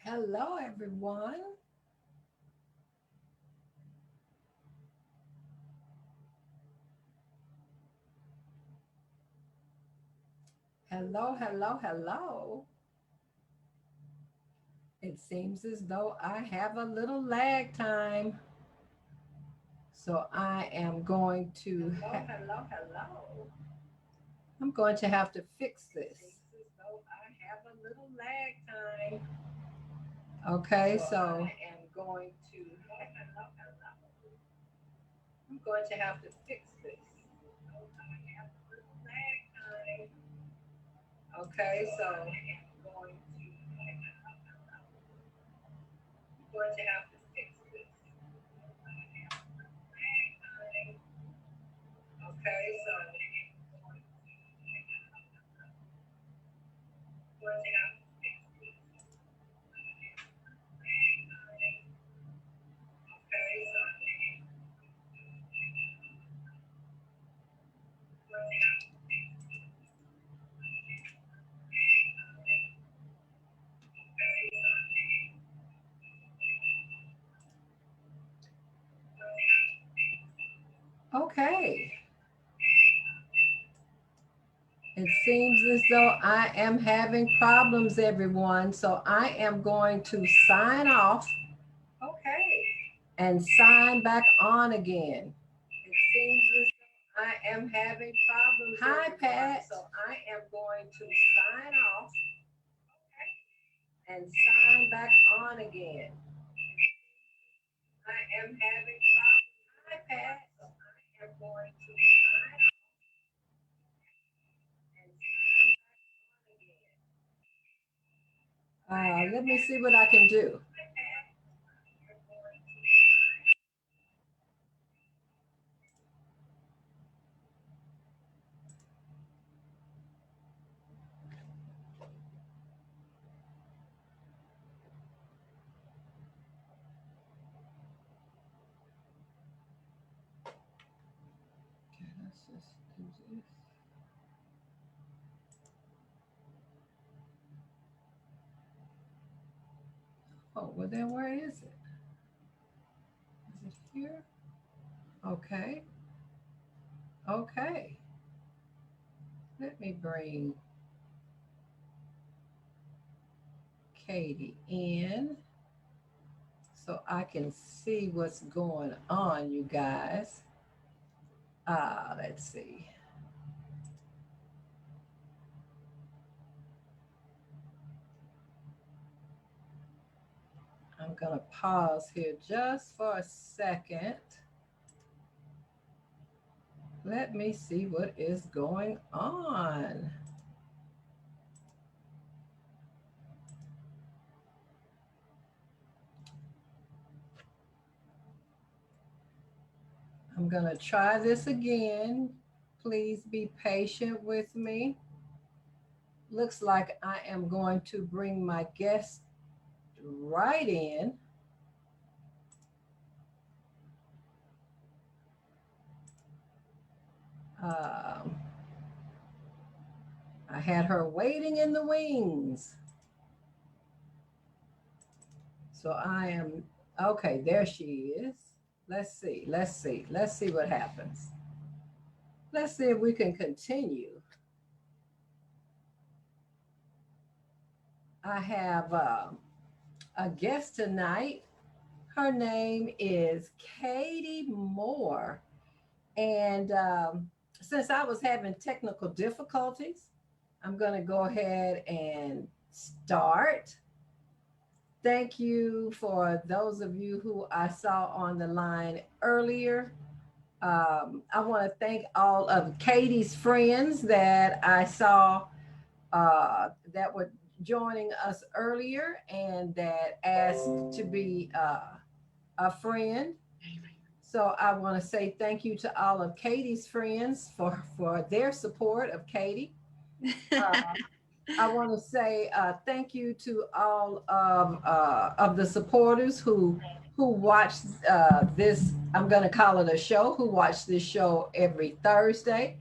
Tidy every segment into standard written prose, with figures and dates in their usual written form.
Hello, everyone. Hello, hello, hello. It seems as though I have a little lag time. So I am going to I'm going to have to fix this. Seems as though I have a little lag time. Okay, so I am going to I'm going to have to fix this. I have a little lag time. Okay, so I'm going to have to fix this. Okay, so I'm going to have to fix this. Okay, so I'm going to have to fix this. Okay, it seems as though I am having problems, everyone. So I am going to sign off. Okay. And sign back on again. It seems as though I am having problems. Hi, Pat. So I am going to sign off and sign back on again. I am having problems. Hi, Pat. So I am going to sign off and sign back on again. Let me see what I can do. Okay, let's just do this. Oh, well then where is it? Is it here? Okay. Okay. Let me bring Katie in so I can see what's going on, you guys. Let's see. I'm going to pause here just for a second. Let me see what is going on. I'm going to try this again. Please be patient with me. Looks like I am going to bring my guest right in. Um, I had her waiting in the wings. So I am, okay, there she is. Let's see, let's see, let's see what happens. Let's see if we can continue. I have a guest tonight. Her name is Katie Moore. And since I was having technical difficulties, I'm going to go ahead and start. Thank you for those of you who I saw on the line earlier. I want to thank all of Katie's friends that I saw that were joining us earlier and that asked to be a friend. So I want to say thank you to all of Katie's friends for their support of Katie. Uh, I want to say thank you to all of the supporters who watch this. I'm going to call it a show. Who watch this show every Thursday.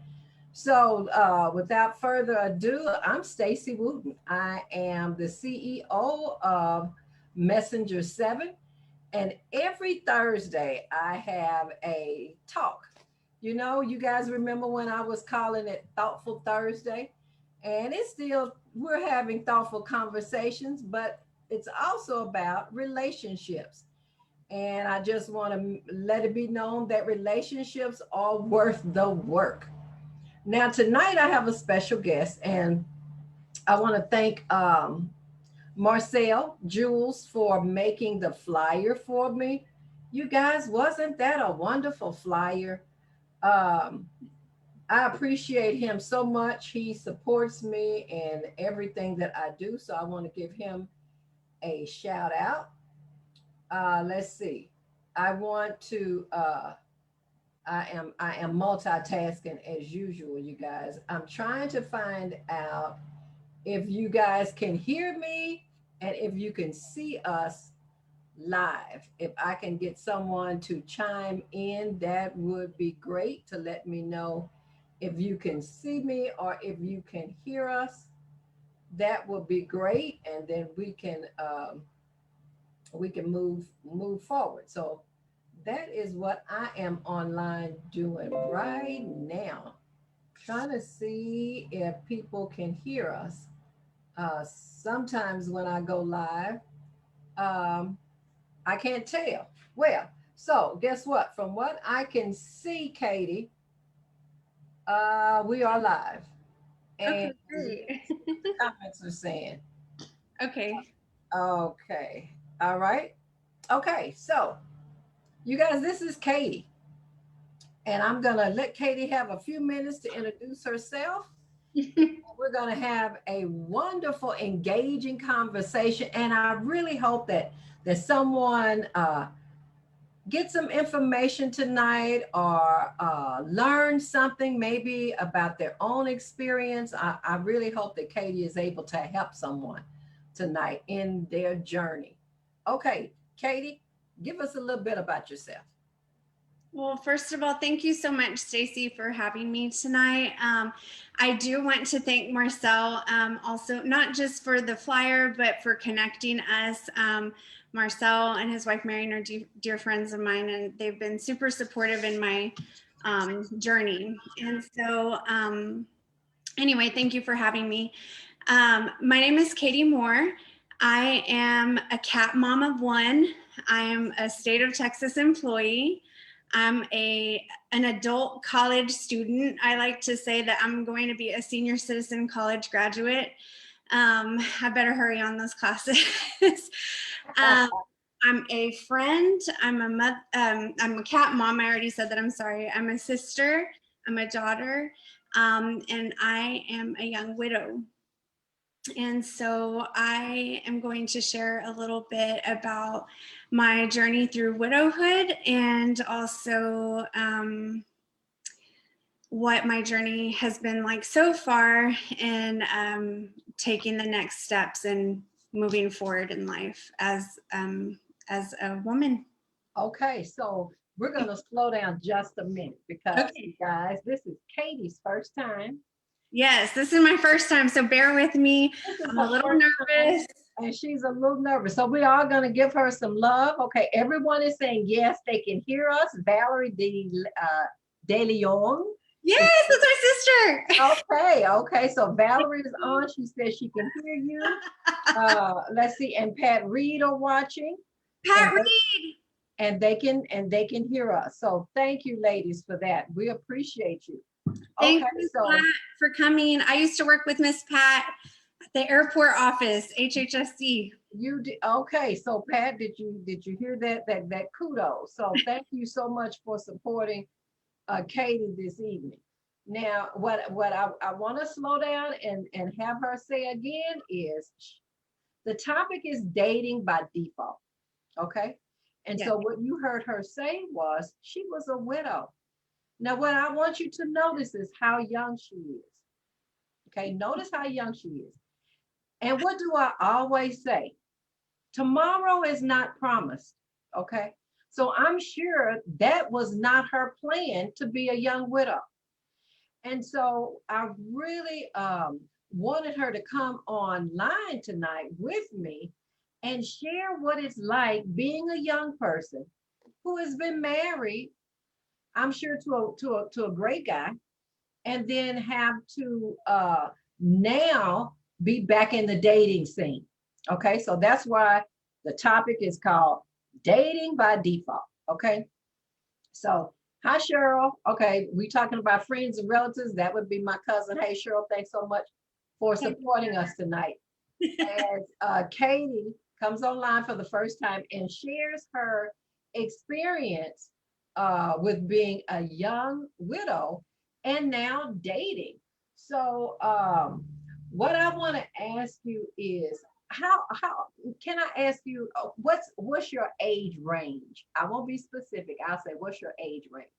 So without further ado, I'm Stacy Wooten. I am the CEO of Messenger 7. And every Thursday, I have a talk. You know, you guys remember when I was calling it Thoughtful Thursday? And it's still, we're having thoughtful conversations, but it's also about relationships. And I just want to let it be known that relationships are worth the work. Now, tonight I have a special guest, and I want to thank Marcel Jules for making the flyer for me. You guys, wasn't that a wonderful flyer? Um, I appreciate him so much. He supports me in everything that I do. So I want to give him a shout out. Let's see. I want to I am multitasking as usual, you guys. I'm trying to find out if you guys can hear me and if you can see us live. If I can get someone to chime in, that would be great to let me know if you can see me or if you can hear us. That would be great, and then we can move forward. So that is what I am online doing right now. Trying to see if people can hear us. Sometimes when I go live, um, I can't tell. Well, so guess what? From what I can see, Katie, we are live. And Okay, great. comments are saying, Okay. okay, all right. Okay, so you guys, this is Katie. And I'm going to let Katie have a few minutes to introduce herself. We're going to have a wonderful, engaging conversation. And I really hope that someone get some information tonight or learn something maybe about their own experience. I really hope that Katie is able to help someone tonight in their journey. Okay, Katie, give us a little bit about yourself. Well, first of all, thank you so much, Stacy, for having me tonight. I do want to thank Marcel also, not just for the flyer, but for connecting us. Marcel and his wife, Marion, are dear friends of mine, and they've been super supportive in my journey. And so, anyway, thank you for having me. My name is Katie Moore. I am a cat mom of one. I am a state of Texas employee. I'm an adult college student. I like to say that I'm going to be a senior citizen college graduate. I better hurry on those classes. um, I'm a friend. I'm a mother. I'm a cat mom. I already said that. I'm sorry. I'm a sister. I'm a daughter, and I am a young widow. And so I am going to share a little bit about my journey through widowhood and also what my journey has been like so far in taking the next steps and moving forward in life as a woman. Okay, so we're going to slow down just a minute because, you Okay. guys, this is Katie's first time. Yes, this is my first time, so bear with me. This is I'm a her little first time, nervous. and she's a little nervous. So we are going to give her some love. Okay, everyone is saying yes, they can hear us. Valerie De Leon. Yes, that's my sister. Okay, okay. So Valerie is on. She says she can hear you. Let's see, and Pat Reed are watching, and Pat Reed. they can hear us. So thank you, ladies, for that. We appreciate you. Thank Okay, you, Pat, so for coming. I used to work with Miss Pat at the airport office, HHSC. you did okay. So Pat, did you hear that kudos? So thank you so much for supporting Katie this evening. Now, what I want to slow down and have her say again is the topic is dating by default. Okay. And Yes, so what you heard her say was she was a widow. Now, what I want you to notice is how young she is. Okay. Notice how young she is. And what do I always say? Tomorrow is not promised. Okay. So I'm sure that was not her plan to be a young widow. And so I really wanted her to come online tonight with me and share what it's like being a young person who has been married, I'm sure to a great guy, and then have to now be back in the dating scene. Okay, so that's why the topic is called dating by default. Okay, so hi Cheryl. Okay, we talking about friends and relatives. That would be my cousin. Hey Cheryl, thanks so much for supporting us tonight. As Katie comes online for the first time and shares her experience with being a young widow and now dating. So, what I want to ask you is how can I ask you what's your age range? I won't be specific. I'll say what's your age range?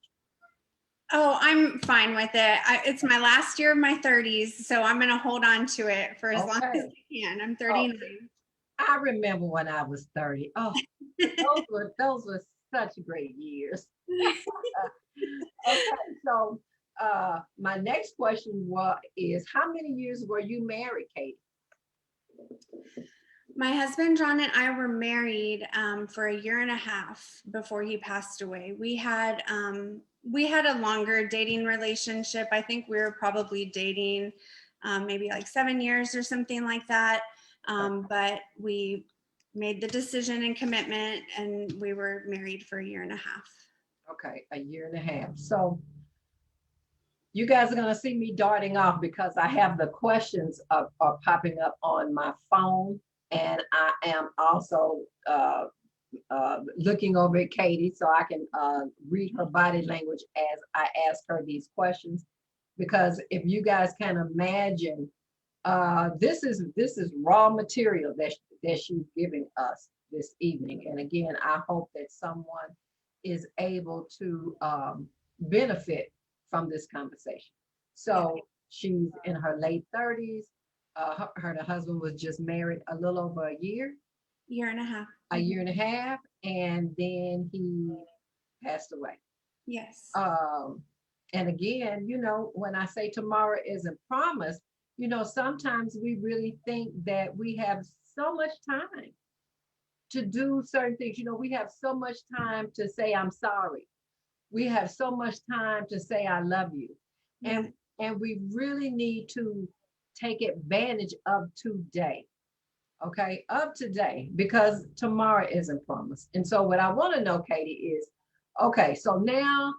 Oh, I'm fine with it. It's my last year of my 30s, so I'm going to hold on to it for as long as Okay. I can. I'm Oh, 39. I remember when I was 30. Oh, those were such great years. Okay, so my next question is how many years were you married, Kate? My husband John and I were married for a year and a half before he passed away. We had a longer dating relationship. I think we were probably dating maybe like 7 years or something like that. But we made the decision and commitment, and we were married for a year and a half. Okay, a year and a half. So you guys are going to see me darting off because I have the questions are popping up on my phone, and I am also looking over at Katie so I can read her body language as I ask her these questions. Because if you guys can imagine, this is raw material that she's giving us this evening. And again, I hope that someone is able to benefit from this conversation. Yeah, So she's in her late 30s. Her and her husband was just married a little over year and a half. a year and a half, and then he passed away. Yes. Um, and again, when I say tomorrow isn't promised, sometimes we really think that we have so much time to do certain things. We have so much time to say, I'm sorry. We have so much time to say, I love you. Yeah. And we really need to take advantage of today. Okay, of today, because tomorrow isn't promised. And so what I want to know, Katie, is okay, so now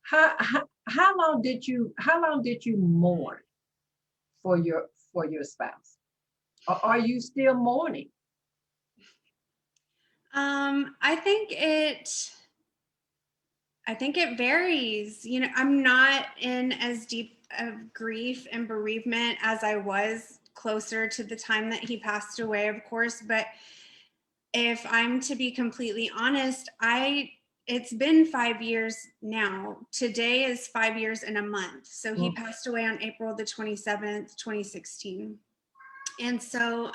how long did you mourn for your spouse? Or are you still mourning? Um, I think it I think it varies. I'm not in as deep of grief and bereavement as I was closer to the time that he passed away, of course. But if I'm to be completely honest, it's been 5 years now. Today is 5 years in a month. So he Mm. passed away on April the 27th, 2016. And so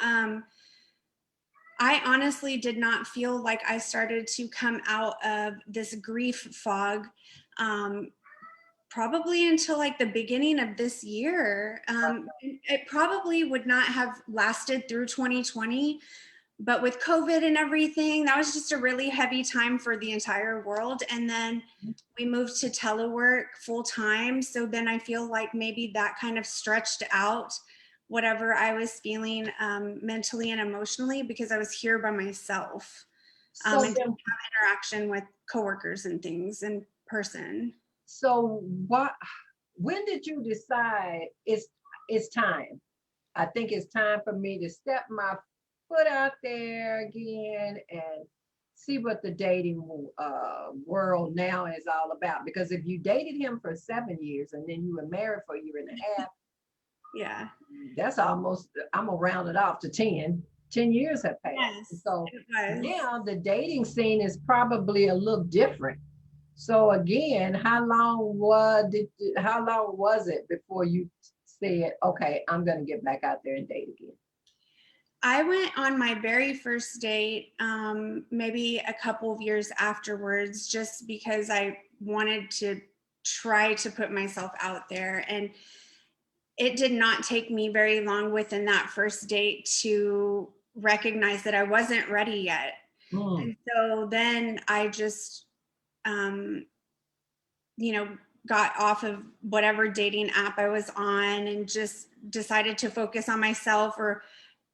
I honestly did not feel like I started to come out of this grief fog probably until like the beginning of this year. It probably would not have lasted through 2020, but with COVID and everything, that was just a really heavy time for the entire world. And then we moved to telework full time. So then I feel like maybe that kind of stretched out whatever I was feeling mentally and emotionally, because I was here by myself So and didn't then, have interaction with coworkers and things in person. so what? When did you decide it's time? I think it's time for me to step my foot out there again and see what the dating world now is all about. Because if you dated him for 7 years and then you were married for a year and a half, Yeah. that's almost, I'm gonna round it off to 10. 10 years have passed. Yes, So it was. now the dating scene is probably a little different. So again, how long was it before you said, okay, I'm gonna get back out there and date again? I went on my very first date, maybe a couple of years afterwards, just because I wanted to try to put myself out there. And it did not take me very long within that first date to recognized that I wasn't ready yet. Mm. And so then I just, um, you know, got off of whatever dating app I was on and just decided to focus on myself or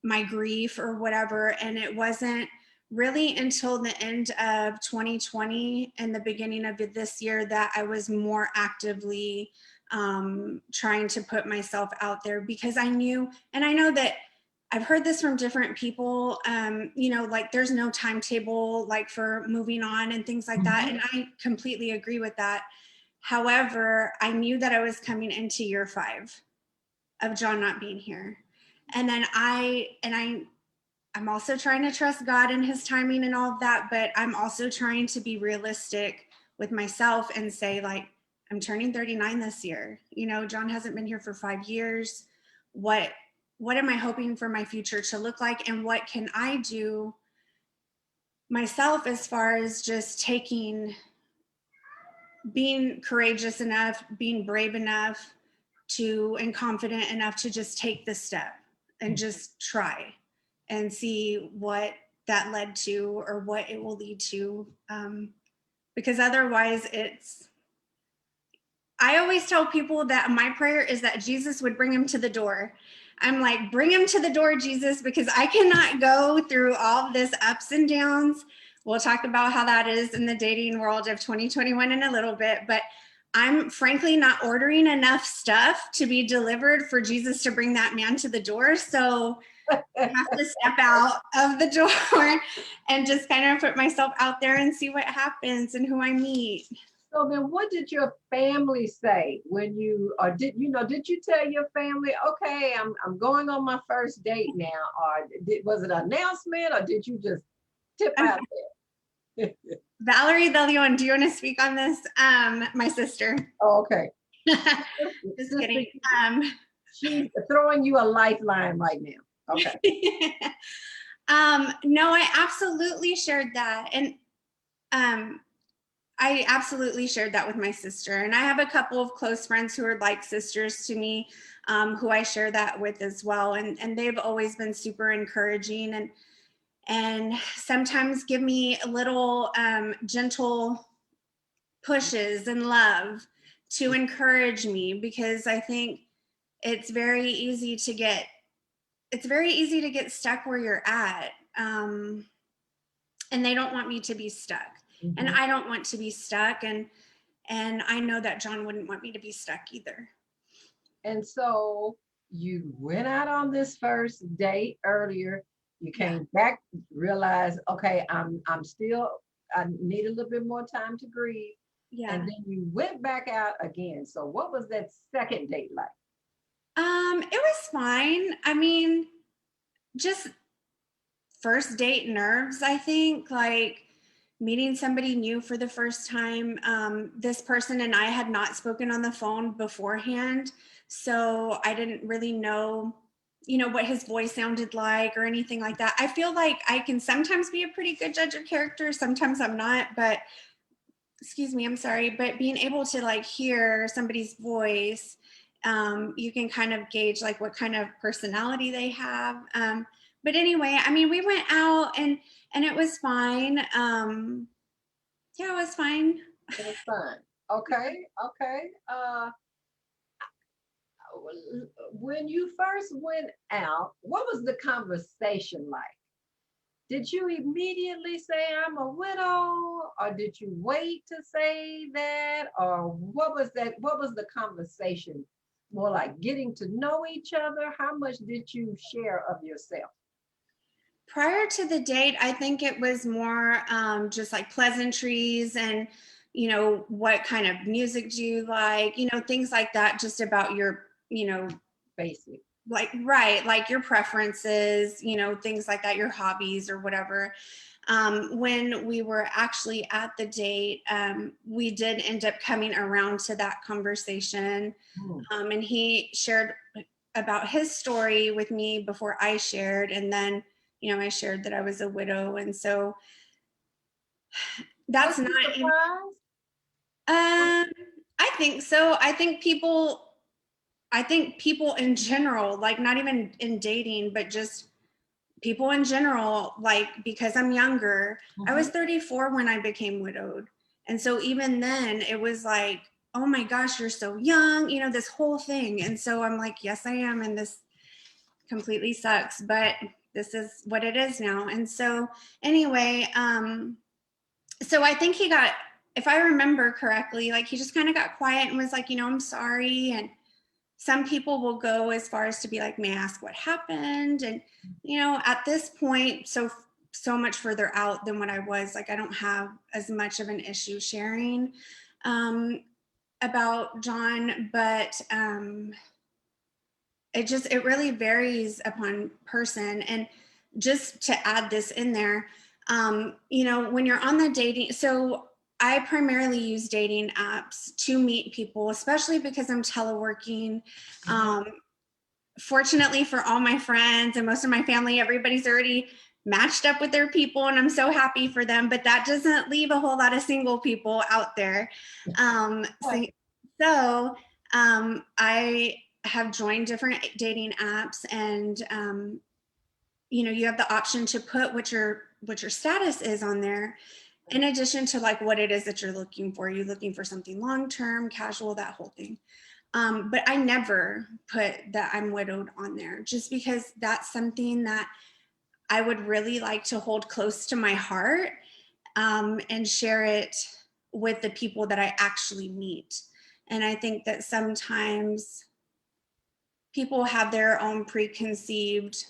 my grief or whatever. And it wasn't really until the end of 2020 and the beginning of this year that I was more actively trying to put myself out there, because I knew, and I know that I've heard this from different people, like there's no timetable like for moving on and things like that. Mhm. And I completely agree with that. However, I knew that I was coming into year 5 of John not being here. And then I'm also trying to trust God and his timing and all of that, but I'm also trying to be realistic with myself and say, like, I'm turning 39 this year. John hasn't been here for 5 years. What am I hoping for my future to look like? And what can I do myself as far as just being courageous enough, being brave enough and confident enough to just take the step and just try and see what that led to or what it will lead to. Because otherwise I always tell people that my prayer is that Jesus would bring him to the door. I'm like, bring him to the door, Jesus, because I cannot go through all this ups and downs. We'll talk about how that is in the dating world of 2021 in a little bit, but I'm frankly not ordering enough stuff to be delivered for Jesus to bring that man to the door. So I have to step out of the door and just kind of put myself out there and see what happens and who I meet. So then what did your family say when you, or did you tell your family, okay, I'm going on my first date now? Or was it an announcement, or did you just tip out there? Valerie Velion, do you want to speak on this? My sister. Oh, okay. Just kidding. She's throwing you a lifeline right now. Okay. No, I absolutely shared that. And I absolutely shared that with my sister. And I have a couple of close friends who are like sisters to me, who I share that with as well. And they've always been super encouraging and sometimes give me little gentle pushes and love to encourage me, because I think it's very easy to get stuck where you're at. And they don't want me to be stuck. And Mhm. I don't want to be stuck. And I know that John wouldn't want me to be stuck either. And so you went out on this first date earlier. You Yeah. came back, realized, okay, I'm still, I need a little bit more time to grieve. Yeah. And then you went back out again. So what was that second date like? It was fine. I mean, just first date nerves, I think, like meeting somebody new for the first time. This person and I had not spoken on the phone beforehand, so I didn't really know, what his voice sounded like or anything like that. I feel like I can sometimes be a pretty good judge of character, sometimes I'm not, but excuse me, I'm sorry, but being able to like hear somebody's voice, you can kind of gauge like what kind of personality they have. But anyway, I mean, we went out and it was fine. Yeah, it was fine. It was fun. Okay, okay. When you first went out, what was the conversation like? Did you immediately say I'm a widow, or did you wait to say that, or what was that? What was the conversation? More like getting to know each other. How much did you share of yourself? Prior to the date, I think it was more just like pleasantries and, what kind of music do you like, things like that, just about your, Basic. like, right, like your preferences, things like that, your hobbies or whatever. When we were actually at the date, we did end up coming around to that conversation. Hmm. And he shared about his story with me before I shared. And then, I shared that I was a widow. And so Was that's he not, surprised? I think so. I think people in general, like not even in dating, but just people in general, like, because I'm younger, I was Mhm. 34 when I became widowed. And so even then it was like, oh my gosh, you're so young, you know, this whole thing. And so I'm like, yes, I am. And this completely sucks, but this is what it is now. And so anyway, so I think he got, if I remember correctly, like he just kind of got quiet and was like, you know, I'm sorry. And some people will go as far as to be like, may I ask what happened? And, you know, at this point, so much further out than what I was, like, I don't have as much of an issue sharing um, about John, but it really varies upon person. And just to add this in there, you know, when you're on the dating, so I primarily use dating apps to meet people, especially because I'm teleworking. Mhm. Fortunately for all my friends and most of my family, everybody's already matched up with their people, and I'm so happy for them. But that doesn't leave a whole lot of single people out there. Um, so, Right. I have joined different dating apps, and you know, you have the option to put what your status is on there, in addition to like what it is that you're looking for. You're looking for something long term, casual, that whole thing. But I never put that I'm widowed on there, just because that's something that I would really like to hold close to my heart, and share it with the people that I actually meet. And I think that sometimes people have their own preconceived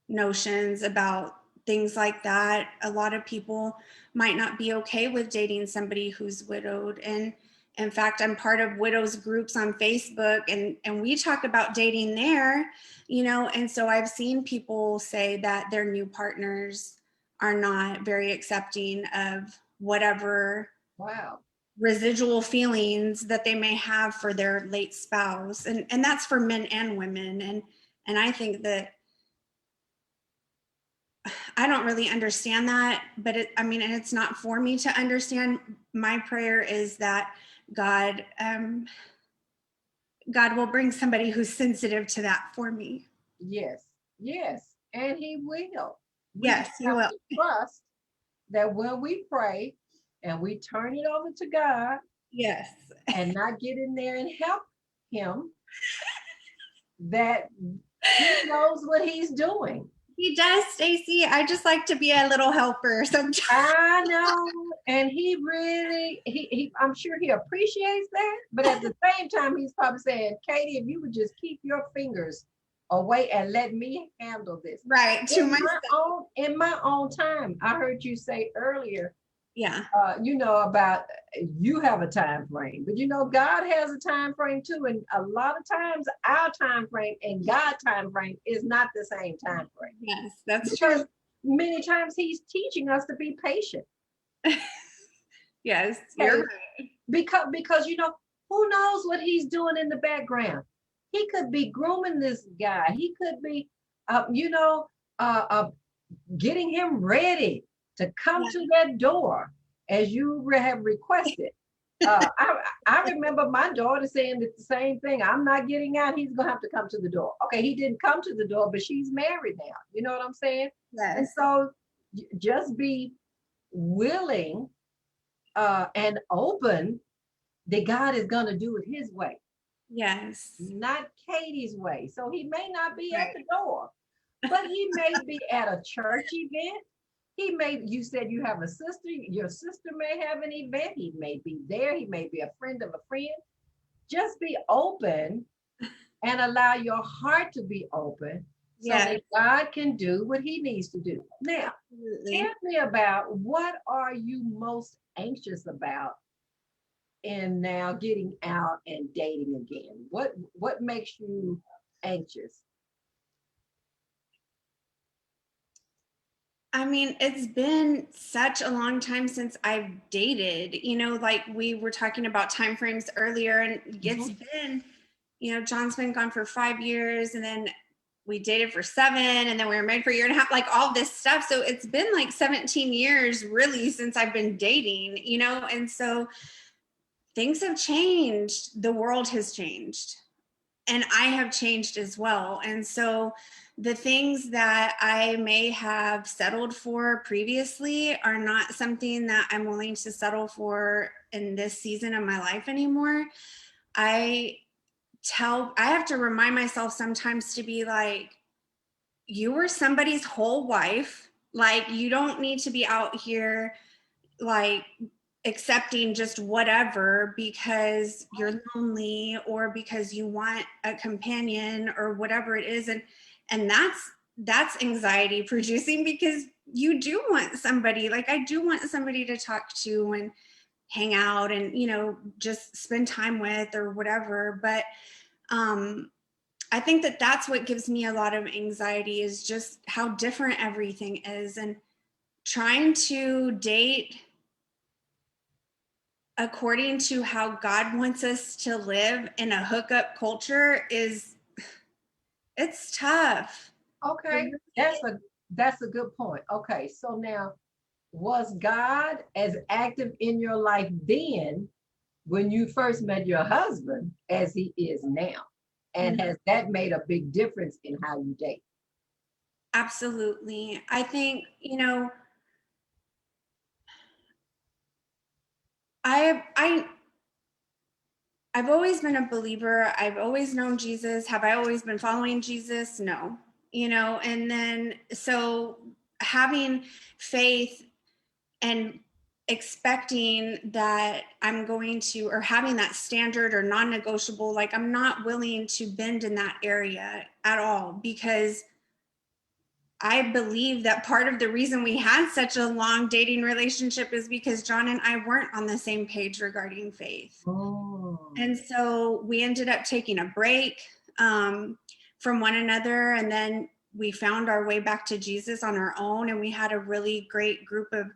notions about things like that. A lot of people might not be okay with dating somebody who's widowed. And in fact, I'm part of widows groups on Facebook, and we talk about dating there, you know. And so I've seen people say that their new partners are not very accepting of whatever Wow. residual feelings that they may have for their late spouse. And that's for men and women. And I think that I don't really understand that, but I mean, and it's not for me to understand. My prayer is that God, God will bring somebody who's sensitive to that for me. Yes. Yes. And he will. We Yes, just He have will. to trust that when we pray and we turn it over to God Yes, and not get in there and help him, that he knows what he's doing. He does, Stacy. I just like to be a little helper sometimes. I know. And he really, I'm sure he appreciates that. But at the same time, he's probably saying, Katie, if you would just keep your fingers away and let me handle this. Right, to myself. In my own time, I heard you say earlier, Yeah. you know, about you have a time frame, but you know, God has a time frame too. And a lot of times our time frame and God's time frame is not the same time frame, Yes, that's true. because many times he's teaching us to be patient. Yes, you're Okay. right. Because you know, who knows what he's doing in the background. He could be grooming this guy. He could be you know, uh, uh getting him ready to come Yeah. to that door as you have requested. I remember my daughter saying the same thing. I'm not getting out. He's gonna have to come to the door. Okay, he didn't come to the door, but she's married now. You know what I'm saying? And Yes. so just be willing and open that God is gonna do it His way, Yes. not Katie's way. So He may not be at Right. the door, but He may be at a church event. He may, you said you have a sister, your sister may have an event. He may be there. He may be a friend of a friend. Just be open and allow your heart to be open so Yes. that God can do what he needs to do. Now, tell Absolutely. me about, what are you most anxious about in now getting out and dating again? What makes you anxious? I mean, it's been such a long time since I've dated. You know, like we were talking about time frames earlier, and it's Mhm. been, you know, John's been gone for 5 years, and then we dated for 7, and then we were married for a year and a half, like all this stuff. So it's been like 17 years really since I've been dating, you know, and so things have changed. The world has changed, and I have changed as well. And so the things that I may have settled for previously are not something that I'm willing to settle for in this season of my life anymore. I I have to remind myself sometimes to be like, you were somebody's whole wife. Like, you don't need to be out here like accepting just whatever because you're lonely or because you want a companion or whatever it is. And that's anxiety producing, because you do want somebody. Like, I do want somebody to talk to and hang out and, just spend time with or whatever. But I think that that's what gives me a lot of anxiety, is just how different everything is. And trying to date according to how God wants us to live in a hookup culture it's tough. Okay, that's a good point. Okay, so now, was God as active in your life then when you first met your husband as he is now? And has that made a big difference in how you date? Absolutely. I think, I I've always been a believer. I've always known Jesus. Have I always been following Jesus? No. And then so having faith and expecting that I'm going to, or having that standard or non-negotiable, like I'm not willing to bend in that area at all, because I believe that part of the reason we had such a long dating relationship is because John and I weren't on the same page regarding faith. Oh, And so we ended up taking a break from one another. And then we found our way back to Jesus on our own. And we had a really great group of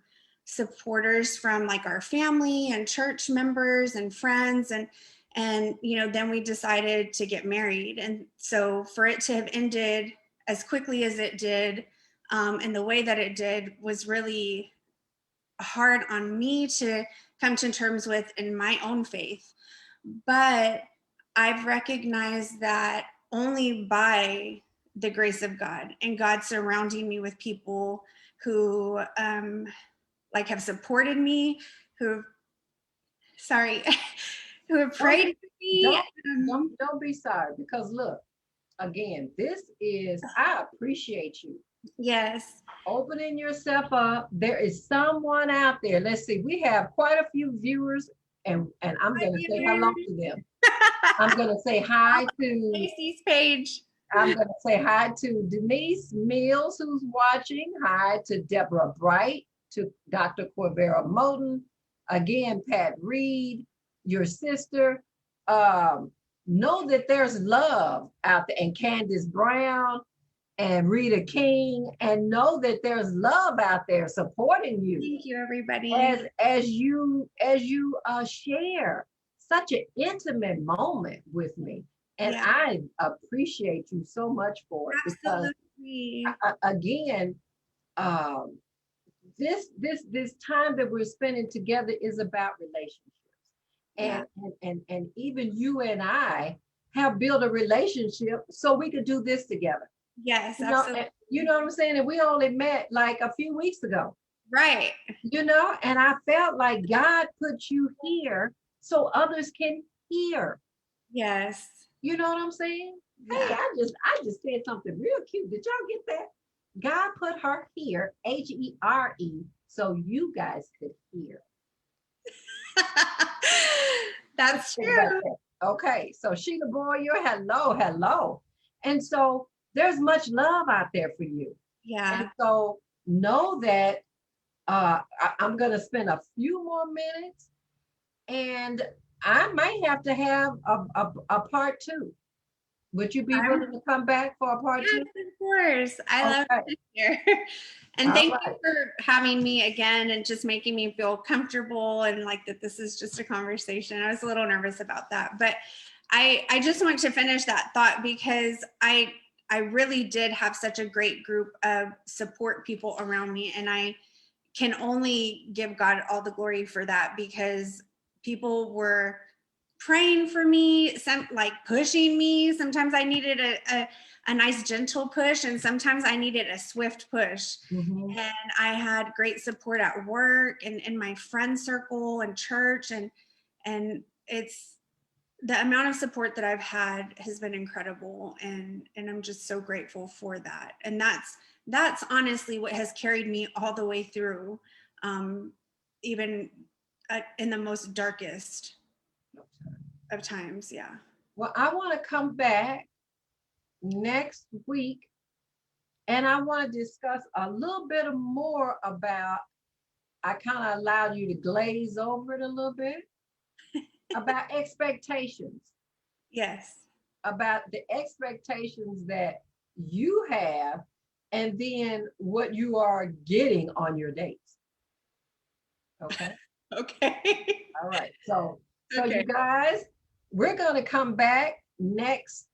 supporters from like our family and church members and friends. And then we decided to get married. And so for it to have ended as quickly as it did, and the way that it did, was really hard on me to come to terms with in my own faith. But I've recognized that only by the grace of God and God surrounding me with people who like have supported me, who, sorry, who have don't prayed for me. don't don't be sorry, because look, again, I appreciate you Yes. opening yourself up. There is someone out there. Let's see, we have quite a few viewers, and I'm Hi, going to say hello viewers. to them. I'm going to say hi to Stacey's page. I'm going to say hi to Denise Mills, who's watching. Hi to Deborah Bright, to Dr. Corvera Moten. Again, Pat Reed, your sister. Know that there's love out there, and Candace Brown and Rita King, and know that there's love out there supporting you Thank you, everybody. as you share such an intimate moment with me. And Yeah. I appreciate you so much for it, because Absolutely. again, um, this time that we're spending together is about relationships. Yeah. And even you and I have built a relationship so we could do this together. Yes, You know, absolutely. you know what I'm saying? And we only met like a few weeks ago. Right. And I felt like God put you here so others can hear. Yes. You know what I'm saying? Hey, Yeah. I just said something real cute. Did y'all get that? God put her here, HERE, so you guys could hear. That's Think about true. that. Okay, so Sheila Boyer, hello, hello. And so there's much love out there for you. Yeah. And so know that I'm going to spend a few more minutes, and I might have to have a part two. Would you be willing to come back for a part Yes, two? of course. I love Okay. it here. And All thank you right. for having me again and just making me feel comfortable and like that this is just a conversation. I was a little nervous about that, but I just want to finish that thought, because I really did have such a great group of support people around me, and I can only give God all the glory for that, because people were praying for me, some like pushing me. Sometimes I needed a nice gentle push, and sometimes I needed a swift push. Mhm. And I had great support at work and in my friend circle and church, and it's the amount of support that I've had has been incredible, and I'm just so grateful for that. And that's honestly what has carried me all the way through, even in the most darkest of times. Yeah. Well, I want to come back next week and I want to discuss a little bit more about, I kind of allowed you to glaze over it a little bit, about expectations, Yes. about the expectations that you have, and then what you are getting on your dates. Okay. Okay. All right. So you Okay. guys, we're going to come back next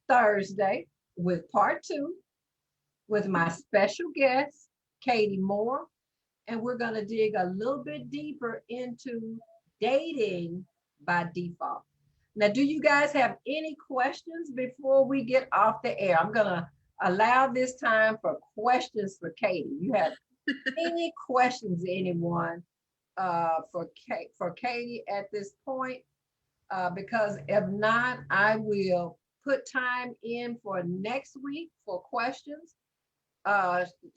Thursday with part 2 with my special guest, Katie Moore. And we're going to dig a little bit deeper into dating by default. Now, do you guys have any questions before we get off the air? I'm going to allow this time for questions for Katie. You have any questions, anyone, for Katie at this point? Because if not, I will put time in for next week for questions.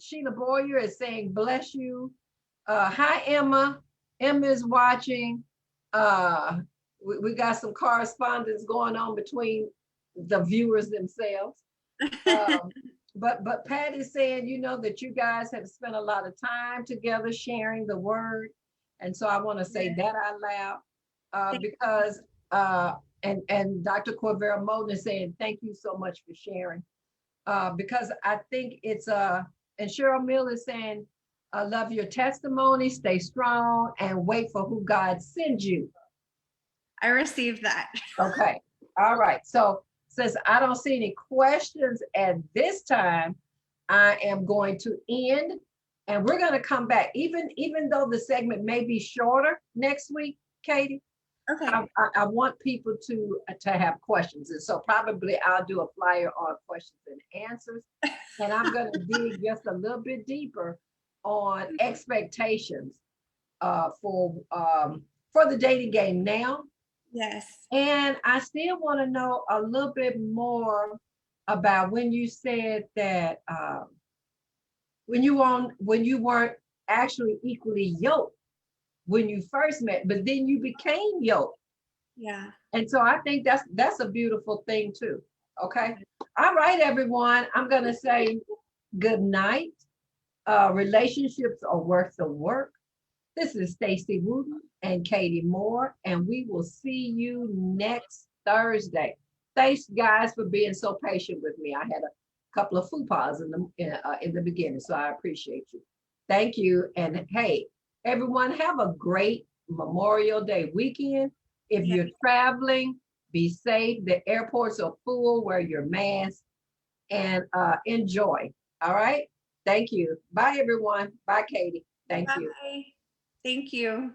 Sheila Boyer is saying, bless you. Hi, Emma. Emma is watching. We got some correspondence going on between the viewers themselves. Um, but Pat is saying, that you guys have spent a lot of time together sharing the word. And so I want to say that out loud because, and Dr. Corvera Moden is saying, thank you so much for sharing. Because I think it's, and Cheryl Mill is saying, I love your testimony, stay strong, and wait for who God sends you. I received that. Okay. All right. So since I don't see any questions at this time, I am going to end and we're going to come back. Even though the segment may be shorter next week, Katie, Okay. I want people to have questions. And so probably I'll do a flyer on questions and answers. And I'm going to dig just a little bit deeper on expectations for the dating game now. Yes. And I still want to know a little bit more about when you said that when you weren't actually equally yoked when you first met, but then you became yoked. Yeah. And so I think that's a beautiful thing too. Okay. All right, everyone. I'm gonna say good night. Relationships are worth the work. This is Stacy Wooten and Katie Moore, and we will see you next Thursday. Thanks, guys, for being so patient with me. I had a couple of faux pas in the beginning, so I appreciate you. Thank you, and hey, everyone, have a great Memorial Day weekend. If Yeah. you're traveling, be safe. The airports are full. Wear your mask and enjoy. All right. Thank you. Bye, everyone. Bye, Katie. Thank you. Bye. Thank you.